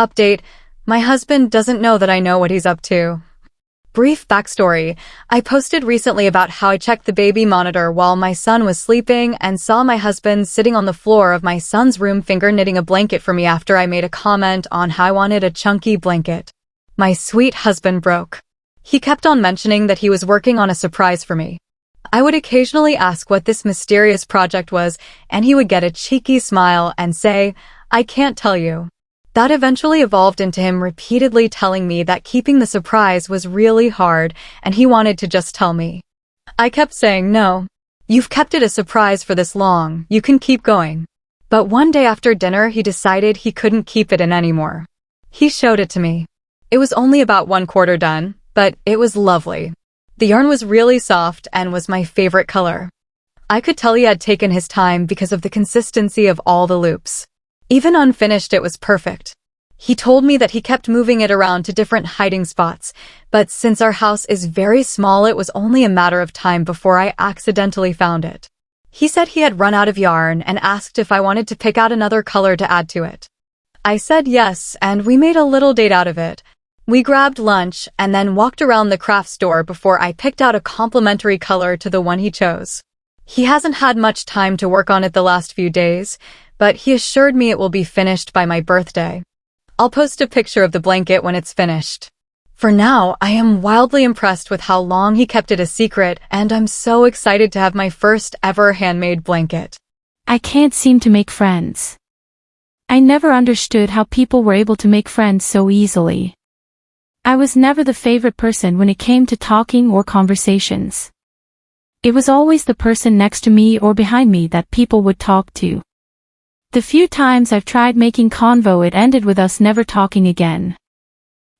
Update: my husband doesn't know that I know what he's up to. Brief backstory: I posted recently about how I checked the baby monitor while my son was sleeping and saw my husband sitting on the floor of my son's room finger knitting a blanket for me after I made a comment on how I wanted a chunky blanket. My sweet husband broke. He kept on mentioning that he was working on a surprise for me. I would occasionally ask what this mysterious project was, and he would get a cheeky smile and say, "I can't tell you." That eventually evolved into him repeatedly telling me that keeping the surprise was really hard and he wanted to just tell me. I kept saying, "No. You've kept it a surprise for this long, you can keep going." But one day after dinner he decided he couldn't keep it in anymore. He showed it to me. It was only about 1/4 done, but it was lovely. The yarn was really soft and was my favorite color. I could tell he had taken his time because of the consistency of all the loops. Even unfinished, it was perfect. He told me that he kept moving it around to different hiding spots, but since our house is very small, it was only a matter of time before I accidentally found it. He said he had run out of yarn and asked if I wanted to pick out another color to add to it. I said yes, and we made a little date out of it. We grabbed lunch and then walked around the craft store before I picked out a complementary color to the one he chose. He hasn't had much time to work on it the last few days, but he assured me it will be finished by my birthday. I'll post a picture of the blanket when it's finished. For now, I am wildly impressed with how long he kept it a secret, and I'm so excited to have my first ever handmade blanket. I can't seem to make friends. I never understood how people were able to make friends so easily. I was never the favorite person when it came to talking or conversations. It was always the person next to me or behind me that people would talk to. The few times I've tried making convo, it ended with us never talking again.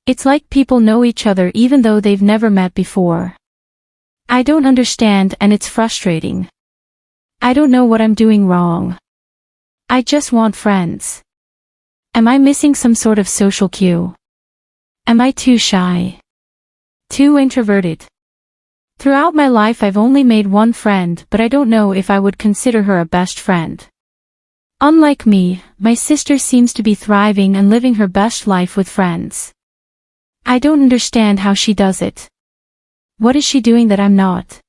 It's like people know each other even though they've never met before. I don't understand, and it's frustrating. I don't know what I'm doing wrong. I just want friends. Am I missing some sort of social cue? Am I too shy? Too introverted? Throughout my life I've only made one friend, but I don't know if I would consider her a best friend. Unlike me, my sister seems to be thriving and living her best life with friends. I don't understand how she does it. What is she doing that I'm not?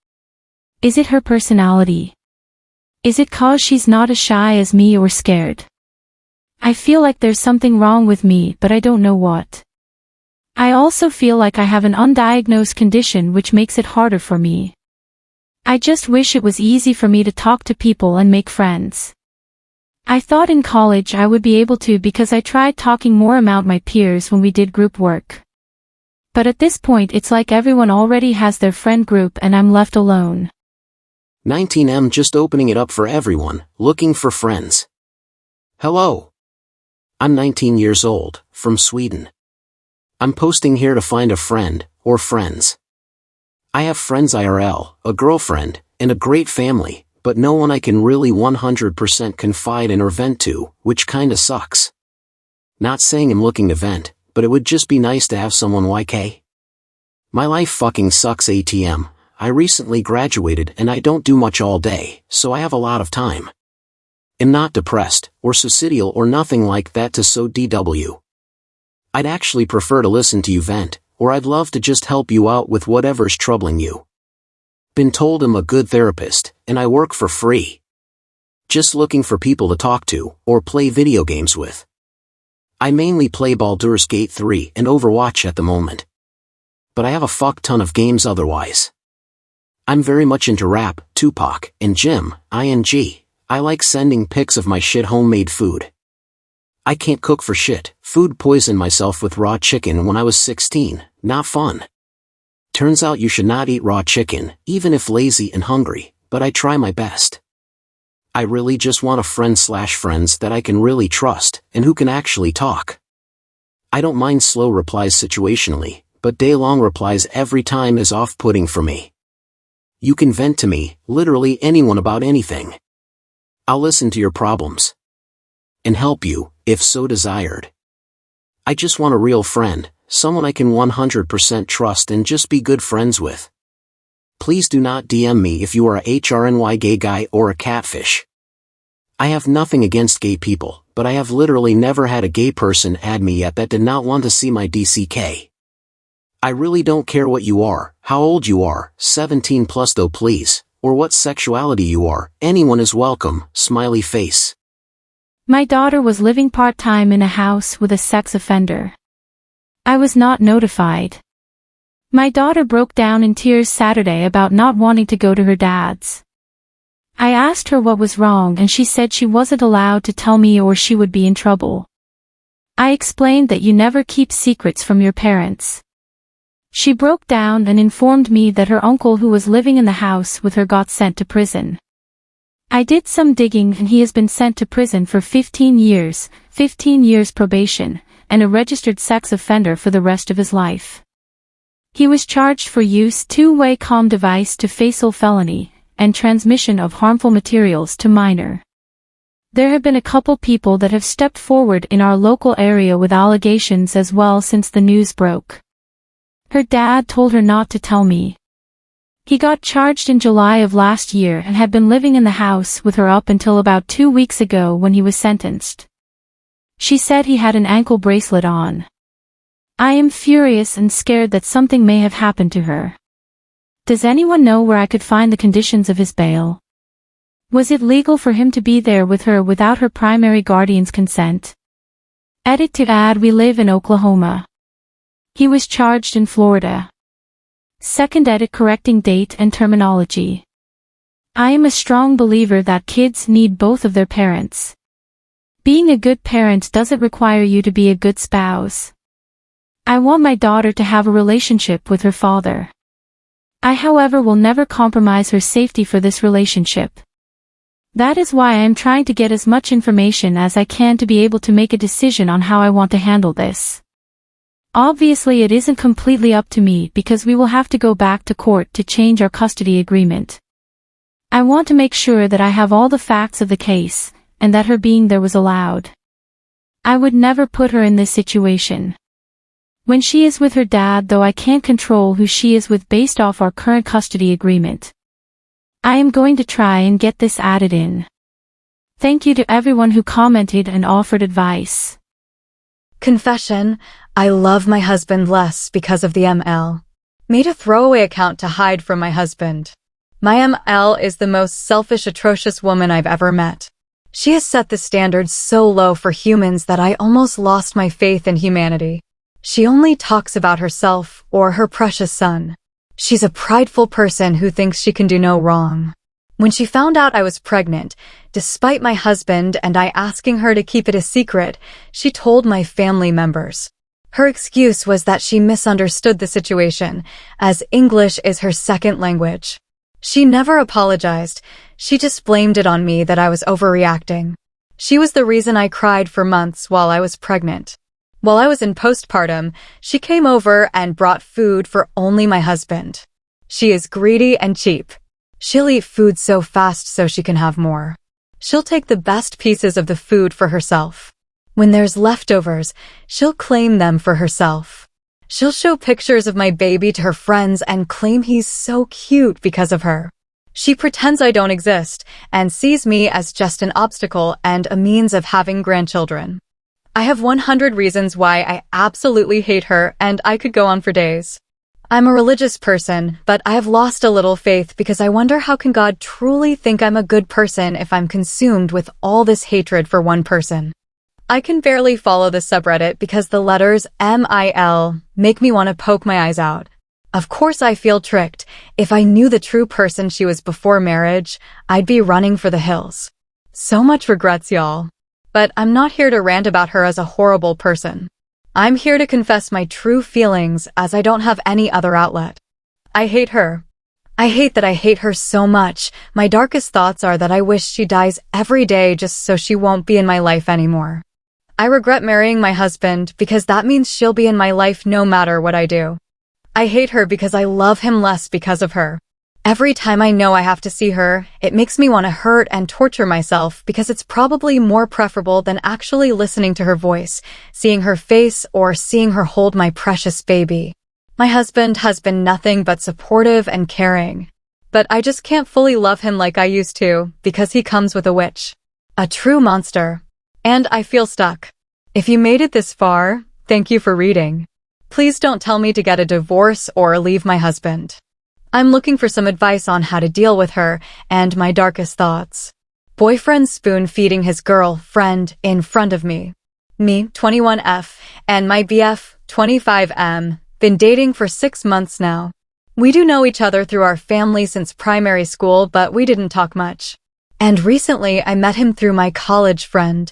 Is it her personality? Is it 'cause she's not as shy as me or scared? I feel like there's something wrong with me, but I don't know what. I also feel like I have an undiagnosed condition which makes it harder for me. I just wish it was easy for me to talk to people and make friends. I thought in college I would be able to because I tried talking more about my peers when we did group work. But at this point it's like everyone already has their friend group and I'm left alone. 19M just opening it up for everyone, looking for friends. Hello. I'm 19 years old, from Sweden. I'm posting here to find a friend, or friends. I have friends IRL, a girlfriend, and a great family, but no one I can really 100% confide in or vent to, which kinda sucks. Not saying I'm looking to vent, but it would just be nice to have someone YK. My life fucking sucks ATM. I recently graduated and I don't do much all day, so I have a lot of time. I'm not depressed, or suicidal or nothing like that to so DW. I'd actually prefer to listen to you vent, or I'd love to just help you out with whatever's troubling you. Been told I'm a good therapist, and I work for free. Just looking for people to talk to, or play video games with. I mainly play Baldur's Gate 3 and Overwatch at the moment. But I have a fuck ton of games otherwise. I'm very much into rap, Tupac, and gym, ING. I like sending pics of my shit homemade food. I can't cook for shit, food poisoned myself with raw chicken when I was 16, not fun. Turns out you should not eat raw chicken, even if lazy and hungry, but I try my best. I really just want a friend/friends that I can really trust, and who can actually talk. I don't mind slow replies situationally, but day-long replies every time is off-putting for me. You can vent to me, literally anyone about anything. I'll listen to your problems. And help you, if so desired. I just want a real friend, someone I can 100% trust and just be good friends with. Please do not DM me if you are a HRNY gay guy or a catfish. I have nothing against gay people, but I have literally never had a gay person add me yet that did not want to see my DCK. I really don't care what you are, how old you are, 17 plus though please, or what sexuality you are, anyone is welcome, smiley face. My daughter was living part-time in a house with a sex offender. I was not notified. My daughter broke down in tears Saturday about not wanting to go to her dad's. I asked her what was wrong and she said she wasn't allowed to tell me or she would be in trouble. I explained that you never keep secrets from your parents. She broke down and informed me that her uncle who was living in the house with her got sent to prison. I did some digging and he has been sent to prison for 15 years probation, and a registered sex offender for the rest of his life. He was charged for use two-way comm device to fatal felony, and transmission of harmful materials to minor. There have been a couple people that have stepped forward in our local area with allegations as well since the news broke. Her dad told her not to tell me. He got charged in July of last year and had been living in the house with her up until about 2 weeks ago when he was sentenced. She said he had an ankle bracelet on. I am furious and scared that something may have happened to her. Does anyone know where I could find the conditions of his bail? Was it legal for him to be there with her without her primary guardian's consent? Edit to add, we live in Oklahoma. He was charged in Florida. Second edit, correcting date and terminology. I am a strong believer that kids need both of their parents. Being a good parent doesn't require you to be a good spouse. I want my daughter to have a relationship with her father. I, however, will never compromise her safety for this relationship. That is why I am trying to get as much information as I can to be able to make a decision on how I want to handle this. Obviously it isn't completely up to me because we will have to go back to court to change our custody agreement. I want to make sure that I have all the facts of the case, and that her being there was allowed. I would never put her in this situation. When she is with her dad, though, I can't control who she is with based off our current custody agreement. I am going to try and get this added in. Thank you to everyone who commented and offered advice. Confession, I love my husband less because of the ML. Made a throwaway account to hide from my husband. My ML is the most selfish, atrocious woman I've ever met. She has set the standards so low for humans that I almost lost my faith in humanity. She only talks about herself or her precious son. She's a prideful person who thinks she can do no wrong. When she found out I was pregnant, despite my husband and I asking her to keep it a secret, she told my family members. Her excuse was that she misunderstood the situation, as English is her second language. She never apologized. She just blamed it on me that I was overreacting. She was the reason I cried for months while I was pregnant. While I was in postpartum, she came over and brought food for only my husband. She is greedy and cheap. She'll eat food so fast so she can have more. She'll take the best pieces of the food for herself. When there's leftovers, she'll claim them for herself. She'll show pictures of my baby to her friends and claim he's so cute because of her. She pretends I don't exist and sees me as just an obstacle and a means of having grandchildren. I have 100 reasons why I absolutely hate her, and I could go on for days. I'm a religious person, but I have lost a little faith because I wonder how can God truly think I'm a good person if I'm consumed with all this hatred for one person. I can barely follow the subreddit because the letters MIL make me want to poke my eyes out. Of course I feel tricked. If I knew the true person she was before marriage, I'd be running for the hills. So much regrets, y'all. But I'm not here to rant about her as a horrible person. I'm here to confess my true feelings as I don't have any other outlet. I hate her. I hate that I hate her so much. My darkest thoughts are that I wish she dies every day just so she won't be in my life anymore. I regret marrying my husband because that means she'll be in my life no matter what I do. I hate her because I love him less because of her. Every time I know I have to see her, it makes me want to hurt and torture myself because it's probably more preferable than actually listening to her voice, seeing her face, or seeing her hold my precious baby. My husband has been nothing but supportive and caring. But I just can't fully love him like I used to because he comes with a witch. A true monster. And I feel stuck. If you made it this far, thank you for reading. Please don't tell me to get a divorce or leave my husband. I'm looking for some advice on how to deal with her and my darkest thoughts. Boyfriend spoon-feeding his girlfriend in front of me. Me, 21F, and my BF, 25M, been dating for 6 months now. We do know each other through our family since primary school, but we didn't talk much. And recently, I met him through my college friend,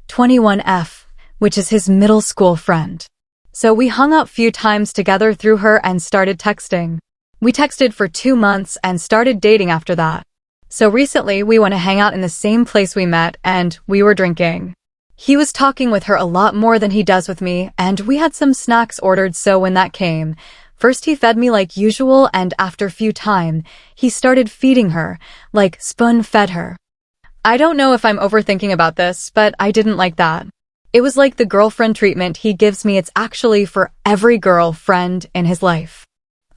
21F, which is his middle school friend. So we hung out few times together through her and started texting. We texted for 2 months and started dating after that. So recently, we went to hang out in the same place we met, and we were drinking. He was talking with her a lot more than he does with me, and we had some snacks ordered, so when that came, first he fed me like usual, and after few time, he started feeding her, like spoon-fed her. I don't know if I'm overthinking about this, but I didn't like that. It was like the girlfriend treatment he gives me. It's actually for every girlfriend in his life.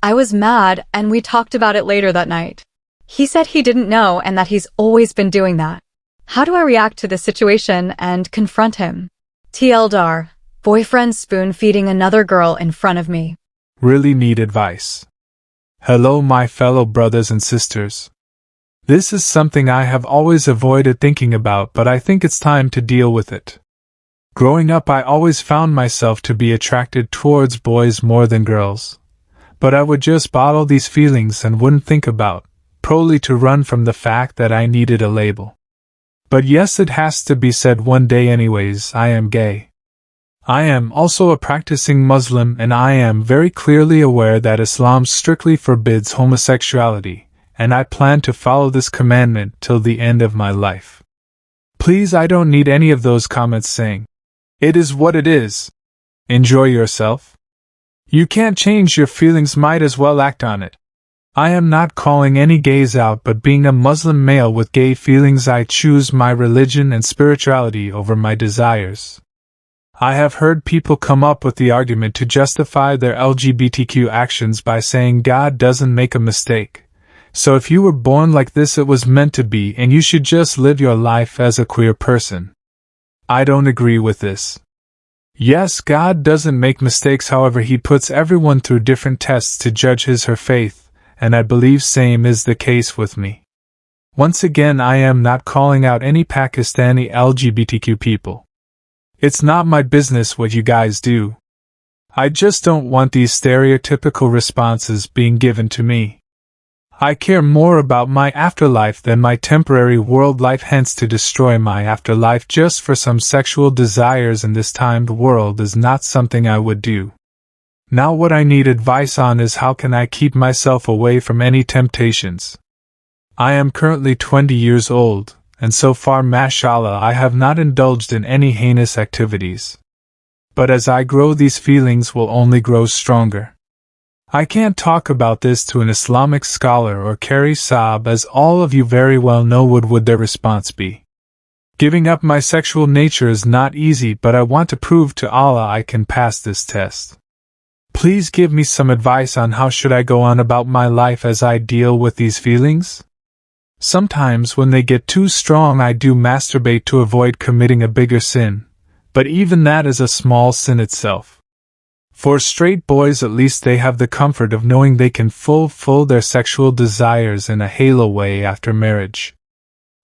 I was mad, and we talked about it later that night. He said he didn't know and that he's always been doing that. How do I react to this situation and confront him? TLDR, boyfriend spoon-feeding another girl in front of me. Really need advice. Hello, my fellow brothers and sisters. This is something I have always avoided thinking about, but I think it's time to deal with it. Growing up, I always found myself to be attracted towards boys more than girls. But I would just bottle these feelings and wouldn't think about, probably to run from the fact that I needed a label. But yes, it has to be said one day anyways, I am gay. I am also a practicing Muslim, and I am very clearly aware that Islam strictly forbids homosexuality, and I plan to follow this commandment till the end of my life. Please, I don't need any of those comments saying, "It is what it is. Enjoy yourself." You can't change your feelings, might as well act on it. I am not calling any gays out, but being a Muslim male with gay feelings, I choose my religion and spirituality over my desires. I have heard people come up with the argument to justify their LGBTQ actions by saying God doesn't make a mistake. So if you were born like this, it was meant to be, and you should just live your life as a queer person. I don't agree with this. Yes, God doesn't make mistakes, however, He puts everyone through different tests to judge his or her faith, and I believe same is the case with me. Once again, I am not calling out any Pakistani LGBTQ people. It's not my business what you guys do. I just don't want these stereotypical responses being given to me. I care more about my afterlife than my temporary world life, hence to destroy my afterlife just for some sexual desires in this timed world is not something I would do. Now what I need advice on is how can I keep myself away from any temptations. I am currently 20 years old, and so far, mashallah, I have not indulged in any heinous activities. But as I grow, these feelings will only grow stronger. I can't talk about this to an Islamic scholar or Qari Saab, as all of you very well know what would their response be. Giving up my sexual nature is not easy, but I want to prove to Allah I can pass this test. Please give me some advice on how should I go on about my life as I deal with these feelings? Sometimes when they get too strong, I do masturbate to avoid committing a bigger sin, but even that is a small sin itself. For straight boys, at least they have the comfort of knowing they can fulfill their sexual desires in a halo way after marriage.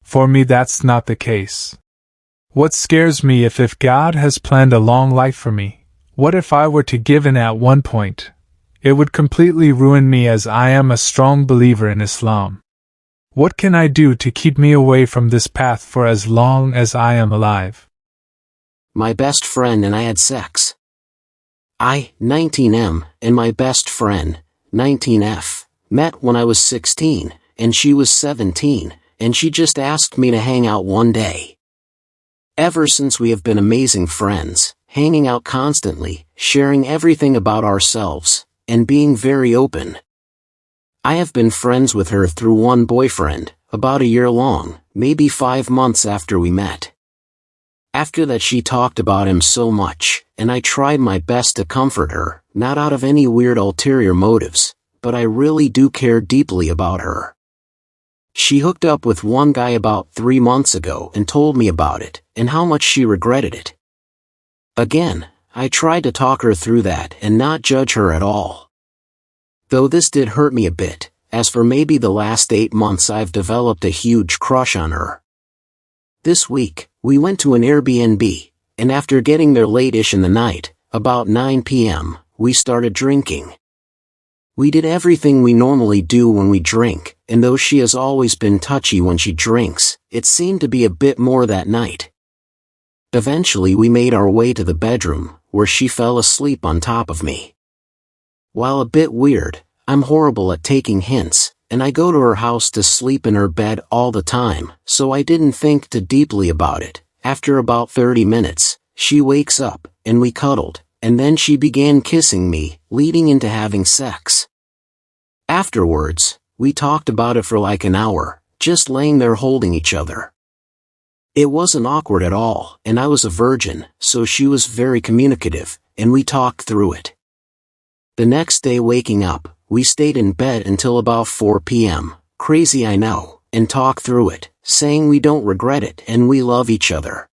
For me, that's not the case. What scares me if God has planned a long life for me, what if I were to give in at one point? It would completely ruin me, as I am a strong believer in Islam. What can I do to keep me away from this path for as long as I am alive? My best friend and I had sex. I, 19M, and my best friend, 19F, met when I was 16, and she was 17, and she just asked me to hang out one day. Ever since we have been amazing friends, hanging out constantly, sharing everything about ourselves, and being very open. I have been friends with her through one boyfriend, about a year long, maybe 5 months after we met. After that, she talked about him so much, and I tried my best to comfort her, not out of any weird ulterior motives, but I really do care deeply about her. She hooked up with one guy about 3 months ago and told me about it, and how much she regretted it. Again, I tried to talk her through that and not judge her at all. Though this did hurt me a bit, as for maybe the last 8 months I've developed a huge crush on her. This week, we went to an Airbnb, and after getting there late-ish in the night, about 9 p.m., we started drinking. We did everything we normally do when we drink, and though she has always been touchy when she drinks, it seemed to be a bit more that night. Eventually we made our way to the bedroom, where she fell asleep on top of me. While a bit weird, I'm horrible at taking hints, and I go to her house to sleep in her bed all the time, so I didn't think too deeply about it. After about 30 minutes, she wakes up, and we cuddled, and then she began kissing me, leading into having sex. Afterwards, we talked about it for like an hour, just laying there holding each other. It wasn't awkward at all, and I was a virgin, so she was very communicative, and we talked through it. The next day waking up, we stayed in bed until about 4 p.m., crazy I know, and talked through it, saying we don't regret it and we love each other.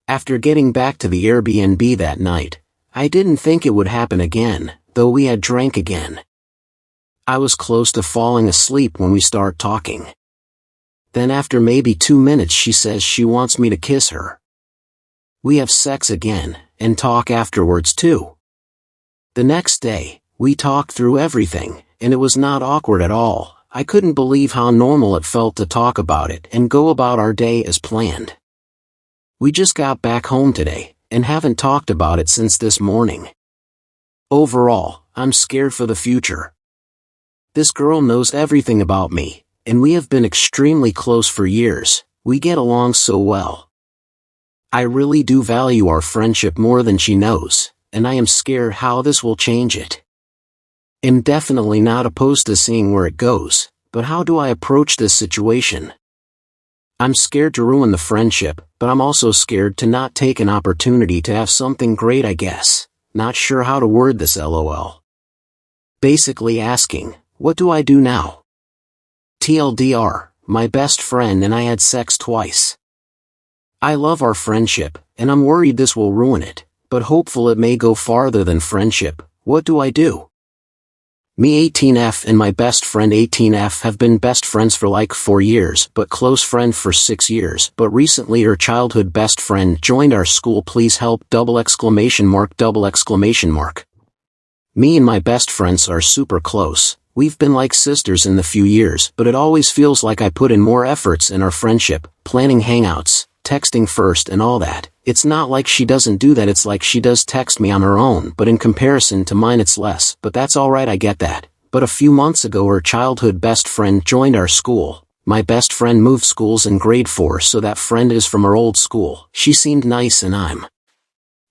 After getting back to the Airbnb that night, I didn't think it would happen again, though we had drank again. I was close to falling asleep when we start talking. Then after maybe 2 minutes she says she wants me to kiss her. We have sex again, and talk afterwards too. The next day, we talked through everything, and it was not awkward at all. I couldn't believe how normal it felt to talk about it and go about our day as planned. We just got back home today, and haven't talked about it since this morning. Overall, I'm scared for the future. This girl knows everything about me, and we have been extremely close for years. We get along so well. I really do value our friendship more than she knows, and I am scared how this will change it. I'm definitely not opposed to seeing where it goes, but how do I approach this situation? I'm scared to ruin the friendship, but I'm also scared to not take an opportunity to have something great, I guess. Not sure how to word this, lol. Basically asking, what do I do now? TLDR, my best friend and I had sex twice. I love our friendship, and I'm worried this will ruin it, but hopeful it may go farther than friendship. What do I do? Me 18F and my best friend 18F have been best friends for like 4 years, but close friend for 6 years, but recently her childhood best friend joined our school. Please help! ! Me and my best friends are super close. We've been like sisters in the few years, but it always feels like I put in more efforts in our friendship, planning hangouts, texting first and all that. It's not like she doesn't do that, it's like she does text me on her own, but in comparison to mine it's less, but that's alright, I get that. But a few months ago her childhood best friend joined our school. My best friend moved schools in grade 4, so that friend is from her old school. She seemed nice and I'm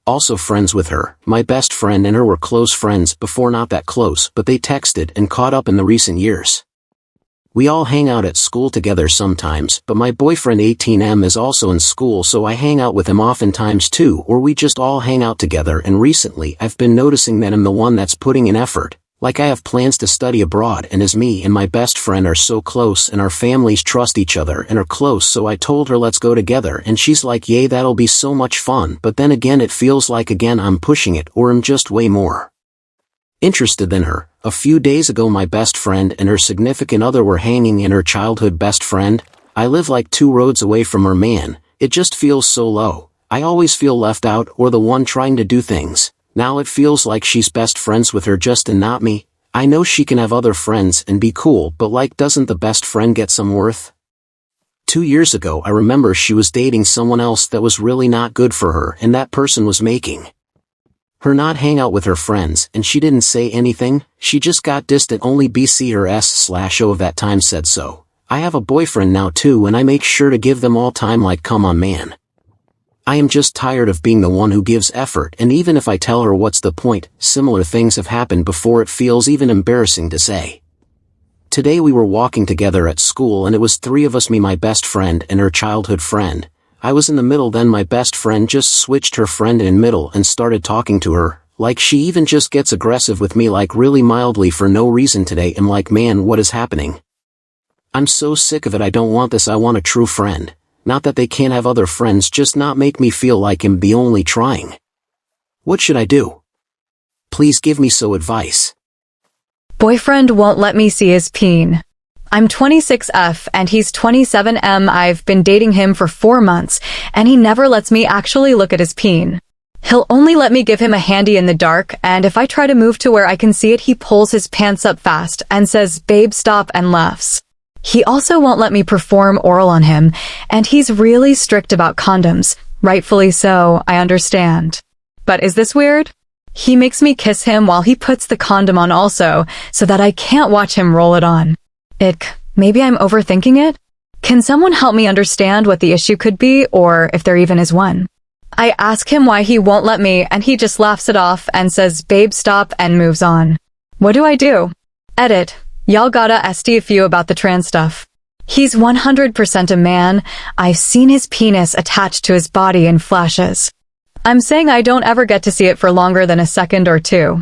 also friends with her. My best friend and her were close friends before, not that close, but they texted and caught up in the recent years. We all hang out at school together sometimes, but my boyfriend 18M is also in school, so I hang out with him oftentimes too, or we just all hang out together, and recently I've been noticing that I'm the one that's putting in effort. Like I have plans to study abroad, and as me and my best friend are so close and our families trust each other and are close, so I told her let's go together, and she's like yay, that'll be so much fun, but then again it feels like again I'm pushing it, or I'm just way more interested than her. A few days ago my best friend and her significant other were hanging in her childhood best friend. I live like 2 roads away from her, man. It just feels so low. I always feel left out or the one trying to do things. Now it feels like she's best friends with her just and not me. I know she can have other friends and be cool, but like doesn't the best friend get some worth? 2 years ago I remember she was dating someone else that was really not good for her, and that person was making her not hang out with her friends, and she didn't say anything. She just got distant. Only BC her S/O of that time said so. I have a boyfriend now too, and I make sure to give them all time, like come on man. I am just tired of being the one who gives effort, and even if I tell her what's the point, similar things have happened before. It feels even embarrassing to say. Today we were walking together at school and it was 3 of us, me, my best friend, and her childhood friend. I was in the middle, then my best friend just switched her friend in middle and started talking to her. Like she even just gets aggressive with me, like really mildly for no reason today. I'm like, man, what is happening? I'm so sick of it. I don't want this. I want a true friend. Not that they can't have other friends, just not make me feel like I'm the only trying. What should I do? Please give me some advice. Boyfriend won't let me see his peen. I'm 26F and he's 27M. I've been dating him for 4 months and he never lets me actually look at his peen. He'll only let me give him a handy in the dark, and if I try to move to where I can see it, he pulls his pants up fast and says, "Babe, stop," and laughs. He also won't let me perform oral on him, and he's really strict about condoms. Rightfully so, I understand. But is this weird? He makes me kiss him while he puts the condom on also, so that I can't watch him roll it on. Maybe I'm overthinking it? Can someone help me understand what the issue could be, or if there even is one? I ask him why he won't let me, and he just laughs it off and says, "Babe, stop," and moves on. What do I do? Edit. Y'all gotta STFU about the trans stuff. He's 100% a man. I've seen his penis attached to his body in flashes. I'm saying I don't ever get to see it for longer than a second or two.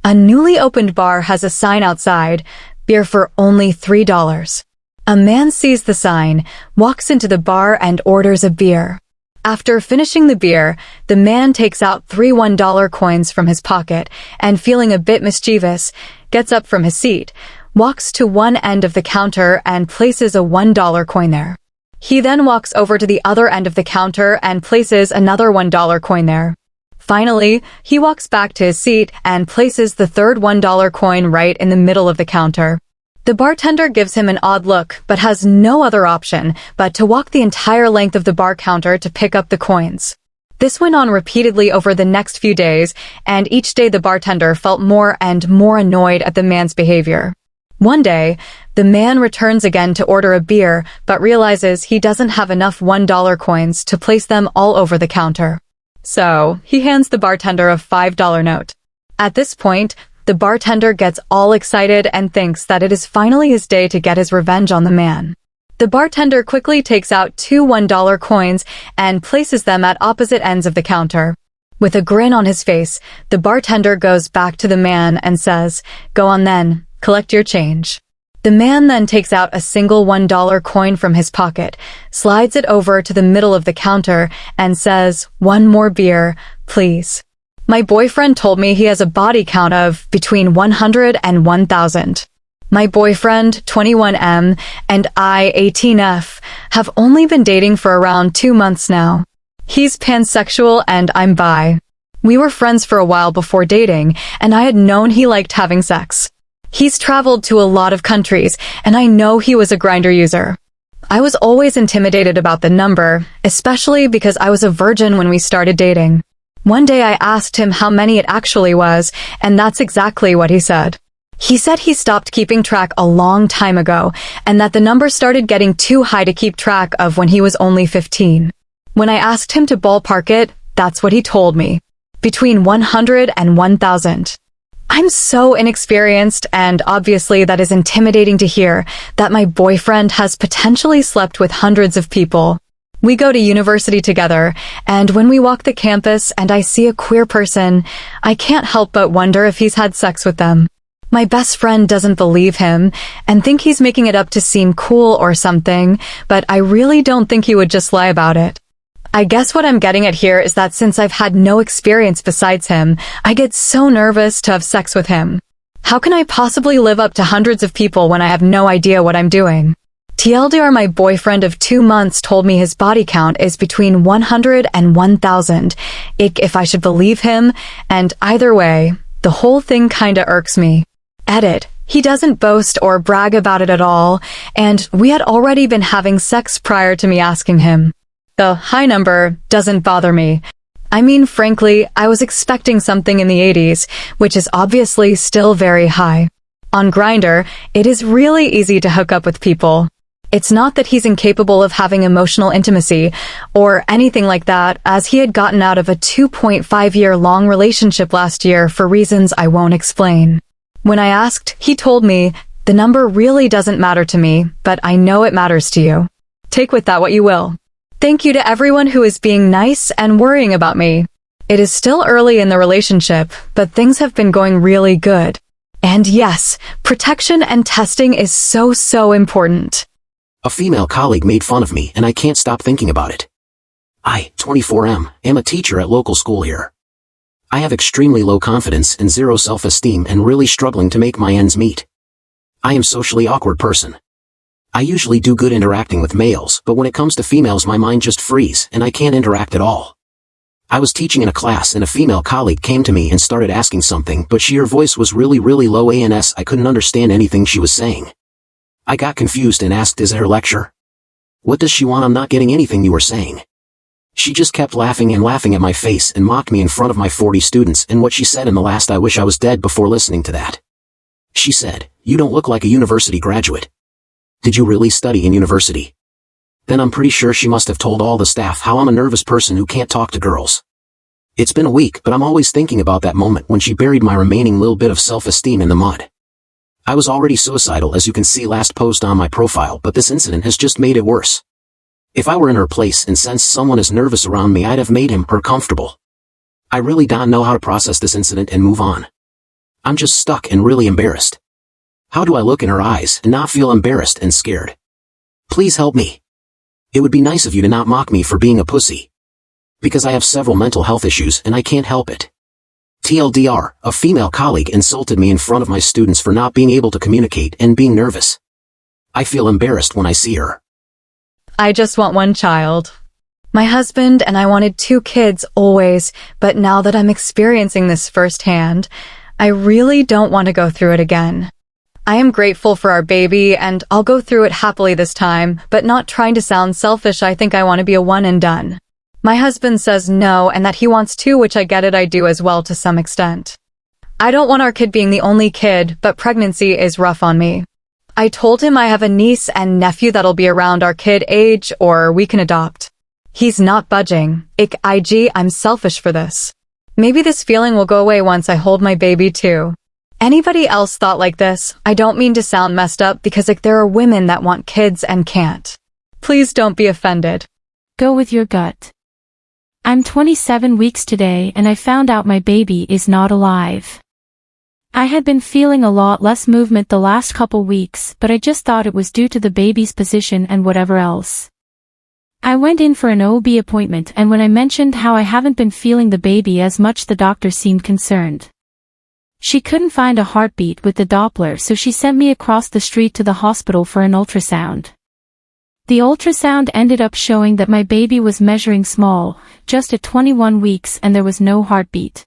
A newly opened bar has a sign outside, beer for only $3. A man sees the sign, walks into the bar and orders a beer. After finishing the beer, the man takes out 3 $1 coins from his pocket and, feeling a bit mischievous, gets up from his seat, walks to one end of the counter and places a $1 coin there. He then walks over to the other end of the counter and places another $1 coin there. Finally, he walks back to his seat and places the third $1 coin right in the middle of the counter. The bartender gives him an odd look, but has no other option but to walk the entire length of the bar counter to pick up the coins. This went on repeatedly over the next few days, and each day the bartender felt more and more annoyed at the man's behavior. One day, the man returns again to order a beer, but realizes he doesn't have enough $1 coins to place them all over the counter. So, he hands the bartender a $5 note. At this point, the bartender gets all excited and thinks that it is finally his day to get his revenge on the man. The bartender quickly takes out 2 $1 coins and places them at opposite ends of the counter. With a grin on his face, the bartender goes back to the man and says, "Go on then, collect your change." The man then takes out a single $1 coin from his pocket, slides it over to the middle of the counter, and says, "One more beer, please." My boyfriend told me he has a body count of between 100 and 1,000. My boyfriend, 21M, and I, 18F, have only been dating for around 2 months now. He's pansexual and I'm bi. We were friends for a while before dating, and I had known he liked having sex. He's traveled to a lot of countries, and I know he was a Grindr user. I was always intimidated about the number, especially because I was a virgin when we started dating. One day I asked him how many it actually was, and that's exactly what he said. He said he stopped keeping track a long time ago, and that the number started getting too high to keep track of when he was only 15. When I asked him to ballpark it, that's what he told me. Between 100 and 1,000. I'm so inexperienced, and obviously that is intimidating to hear, that my boyfriend has potentially slept with hundreds of people. We go to university together, and when we walk the campus and I see a queer person, I can't help but wonder if he's had sex with them. My best friend doesn't believe him and think he's making it up to seem cool or something, but I really don't think he would just lie about it. I guess what I'm getting at here is that since I've had no experience besides him, I get so nervous to have sex with him. How can I possibly live up to hundreds of people when I have no idea what I'm doing? TLDR, my boyfriend of 2 months told me his body count is between 100 and 1,000. If I should believe him, and either way, the whole thing kinda irks me. Edit. He doesn't boast or brag about it at all, and we had already been having sex prior to me asking him. The high number doesn't bother me. I mean, frankly, I was expecting something in the 80s, which is obviously still very high. On Grindr, it is really easy to hook up with people. It's not that he's incapable of having emotional intimacy or anything like that, as he had gotten out of a 2.5-year-long relationship last year for reasons I won't explain. When I asked, he told me, "The number really doesn't matter to me, but I know it matters to you. Take with that what you will." Thank you to everyone who is being nice and worrying about me. It is still early in the relationship, but things have been going really good. And yes, protection and testing is so important. A female colleague made fun of me and I can't stop thinking about it. I, 24M, am a teacher at local school here. I have extremely low confidence and zero self-esteem and really struggling to make my ends meet. I am socially awkward person. I usually do good interacting with males, but when it comes to females my mind just freezes and I can't interact at all. I was teaching in a class and a female colleague came to me and started asking something, but her voice was really low and I couldn't understand anything she was saying. I got confused and asked, is it her lecture? What does she want? I'm not getting anything you were saying. She just kept laughing and laughing at my face and mocked me in front of my 40 students, and what she said in the last, I wish I was dead before listening to that. She said, you don't look like a university graduate. Did you really study in university? Then I'm pretty sure she must have told all the staff how I'm a nervous person who can't talk to girls. It's been a week, but I'm always thinking about that moment when she buried my remaining little bit of self-esteem in the mud. I was already suicidal, as you can see last post on my profile, but this incident has just made it worse. If I were in her place and sensed someone is nervous around me, I'd have made him her comfortable. I really don't know how to process this incident and move on. I'm just stuck and really embarrassed. How do I look in her eyes and not feel embarrassed and scared? Please help me. It would be nice of you to not mock me for being a pussy. Because I have several mental health issues and I can't help it. TLDR, a female colleague insulted me in front of my students for not being able to communicate and being nervous. I feel embarrassed when I see her. I just want one child. My husband and I wanted 2 kids always, but now that I'm experiencing this firsthand, I really don't want to go through it again. I am grateful for our baby and I'll go through it happily this time, but not trying to sound selfish. I think I want to be a one and done. My husband says no and that he wants 2, which I get it, I do as well to some extent. I don't want our kid being the only kid, but pregnancy is rough on me. I told him I have a niece and nephew that'll be around our kid age or we can adopt. He's not budging. I'm selfish for this. Maybe this feeling will go away once I hold my baby too. Anybody else thought like this? I don't mean to sound messed up because there are women that want kids and can't. Please don't be offended. Go with your gut. I'm 27 weeks today and I found out my baby is not alive. I had been feeling a lot less movement the last couple weeks, but I just thought it was due to the baby's position and whatever else. I went in for an OB appointment, and when I mentioned how I haven't been feeling the baby as much, the doctor seemed concerned. She couldn't find a heartbeat with the Doppler, so she sent me across the street to the hospital for an ultrasound. The ultrasound ended up showing that my baby was measuring small, just at 21 weeks, and there was no heartbeat.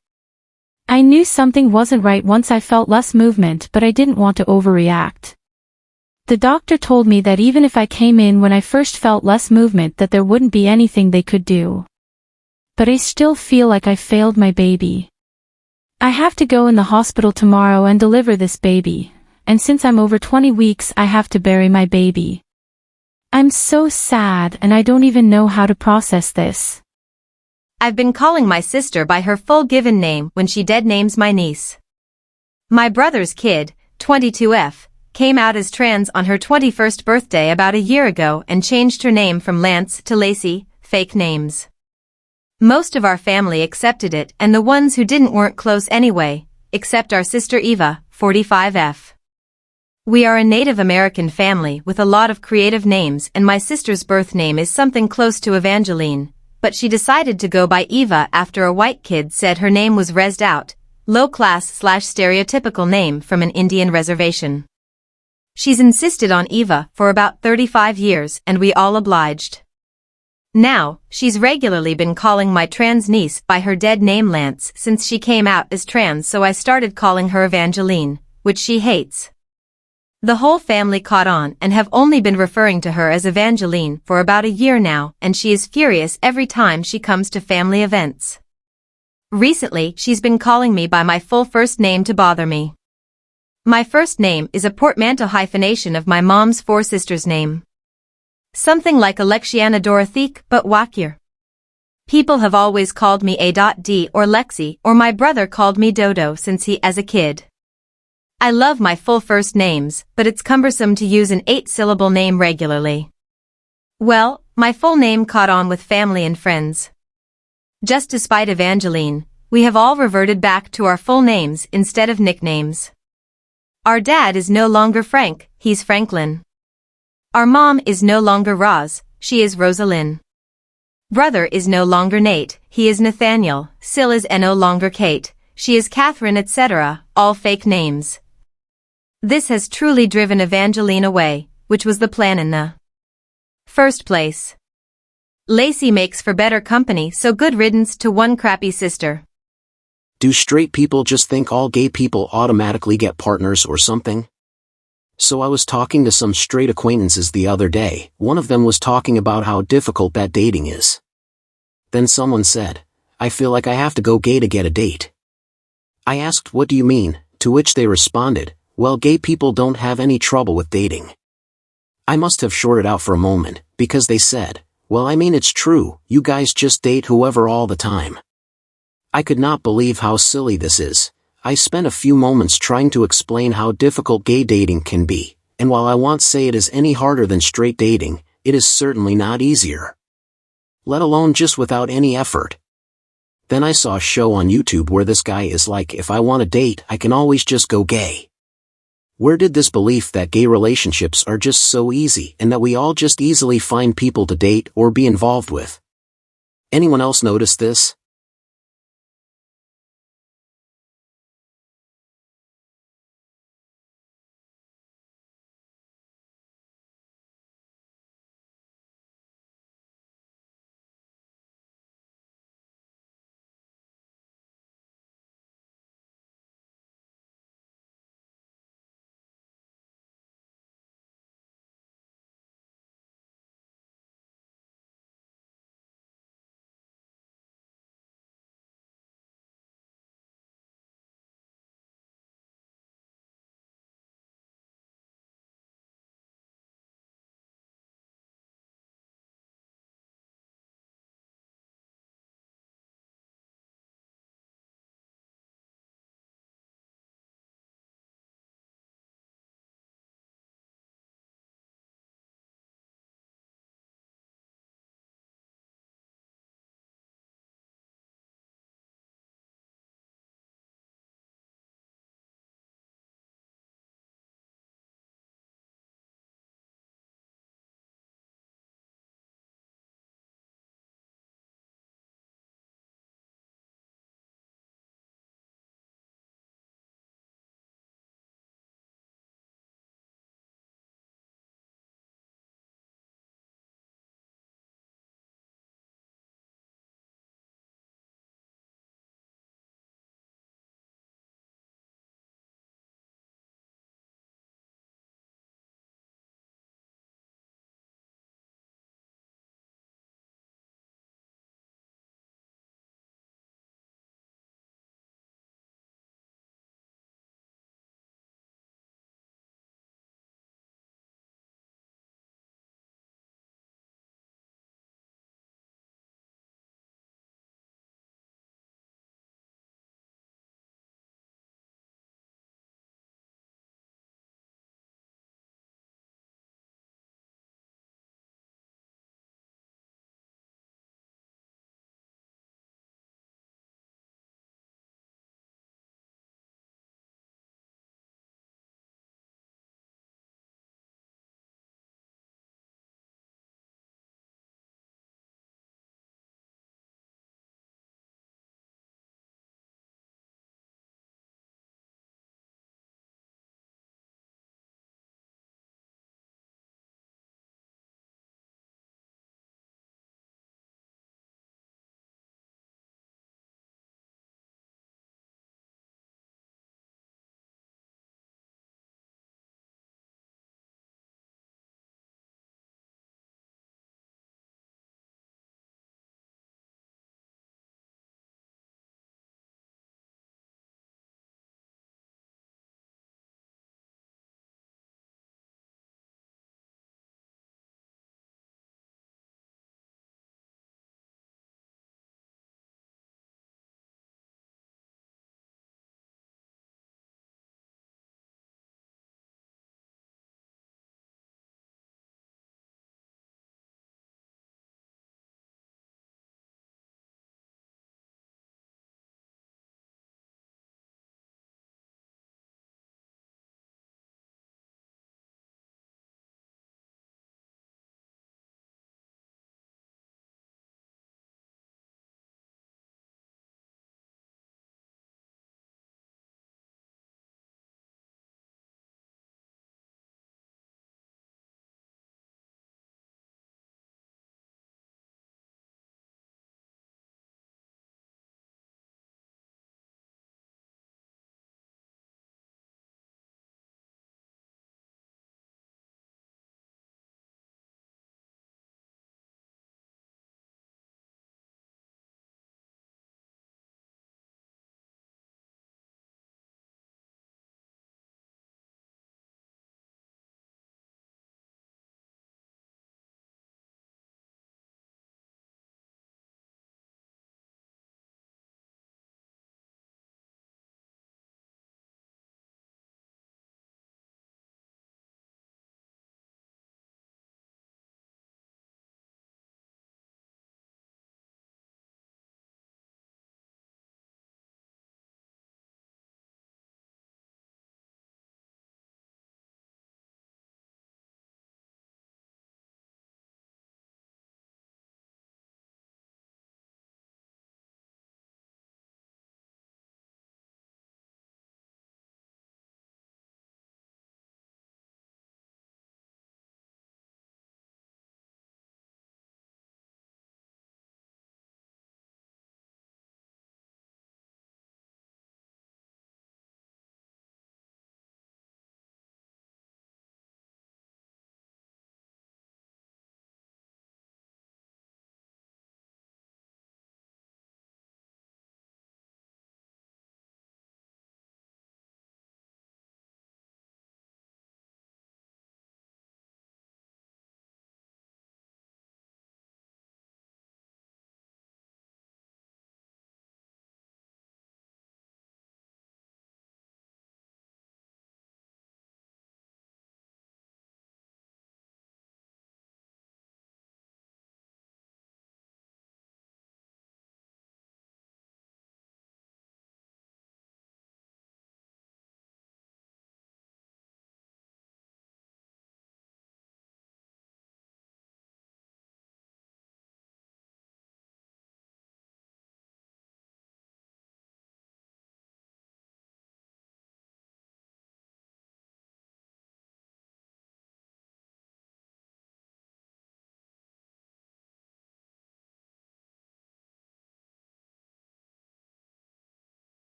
I knew something wasn't right once I felt less movement, but I didn't want to overreact. The doctor told me that even if I came in when I first felt less movement, that there wouldn't be anything they could do. But I still feel like I failed my baby. I have to go in the hospital tomorrow and deliver this baby, and since I'm over 20 weeks I have to bury my baby. I'm so sad and I don't even know how to process this. I've been calling my sister by her full given name when she dead names my niece. My brother's kid, 22F, came out as trans on her 21st birthday about a year ago and changed her name from Lance to Lacey, fake names. Most of our family accepted it, and the ones who didn't weren't close anyway, except our sister Eva, 45F. We are a Native American family with a lot of creative names, and my sister's birth name is something close to Evangeline, but she decided to go by Eva after a white kid said her name was rezzed out, low-class/stereotypical name from an Indian reservation. She's insisted on Eva for about 35 years, and we all obliged. Now, she's regularly been calling my trans niece by her dead name Lance since she came out as trans, so I started calling her Evangeline, which she hates. The whole family caught on and have only been referring to her as Evangeline for about a year now, and she is furious every time she comes to family events. Recently, she's been calling me by my full first name to bother me. My first name is a portmanteau hyphenation of my mom's 4 sisters' name. Something like Alexiana Dorothique, but wackier. People have always called me A.D or Lexi, or my brother called me Dodo since he as a kid. I love my full first names, but it's cumbersome to use an 8-syllable name regularly. Well, my full name caught on with family and friends. Just to spite Evangeline, we have all reverted back to our full names instead of nicknames. Our dad is no longer Frank, he's Franklin. Our mom is no longer Roz, she is Rosalind. Brother is no longer Nate, he is Nathaniel. Sil is no longer Kate, she is Catherine, etc., all fake names. This has truly driven Evangeline away, which was the plan in the first place. Lacey makes for better company, so good riddance to one crappy sister. Do straight people just think all gay people automatically get partners or something? So I was talking to some straight acquaintances the other day. One of them was talking about how difficult that dating is. Then someone said, I feel like I have to go gay to get a date. I asked, what do you mean? To which they responded, well, gay people don't have any trouble with dating. I must have shorted out for a moment, because they said, well, I mean, it's true, you guys just date whoever all the time. I could not believe how silly this is. I spent a few moments trying to explain how difficult gay dating can be, and while I won't say it is any harder than straight dating, it is certainly not easier. Let alone just without any effort. Then I saw a show on YouTube where this guy is like, if I want a date, I can always just go gay. Where did this belief that gay relationships are just so easy and that we all just easily find people to date or be involved with? Anyone else notice this?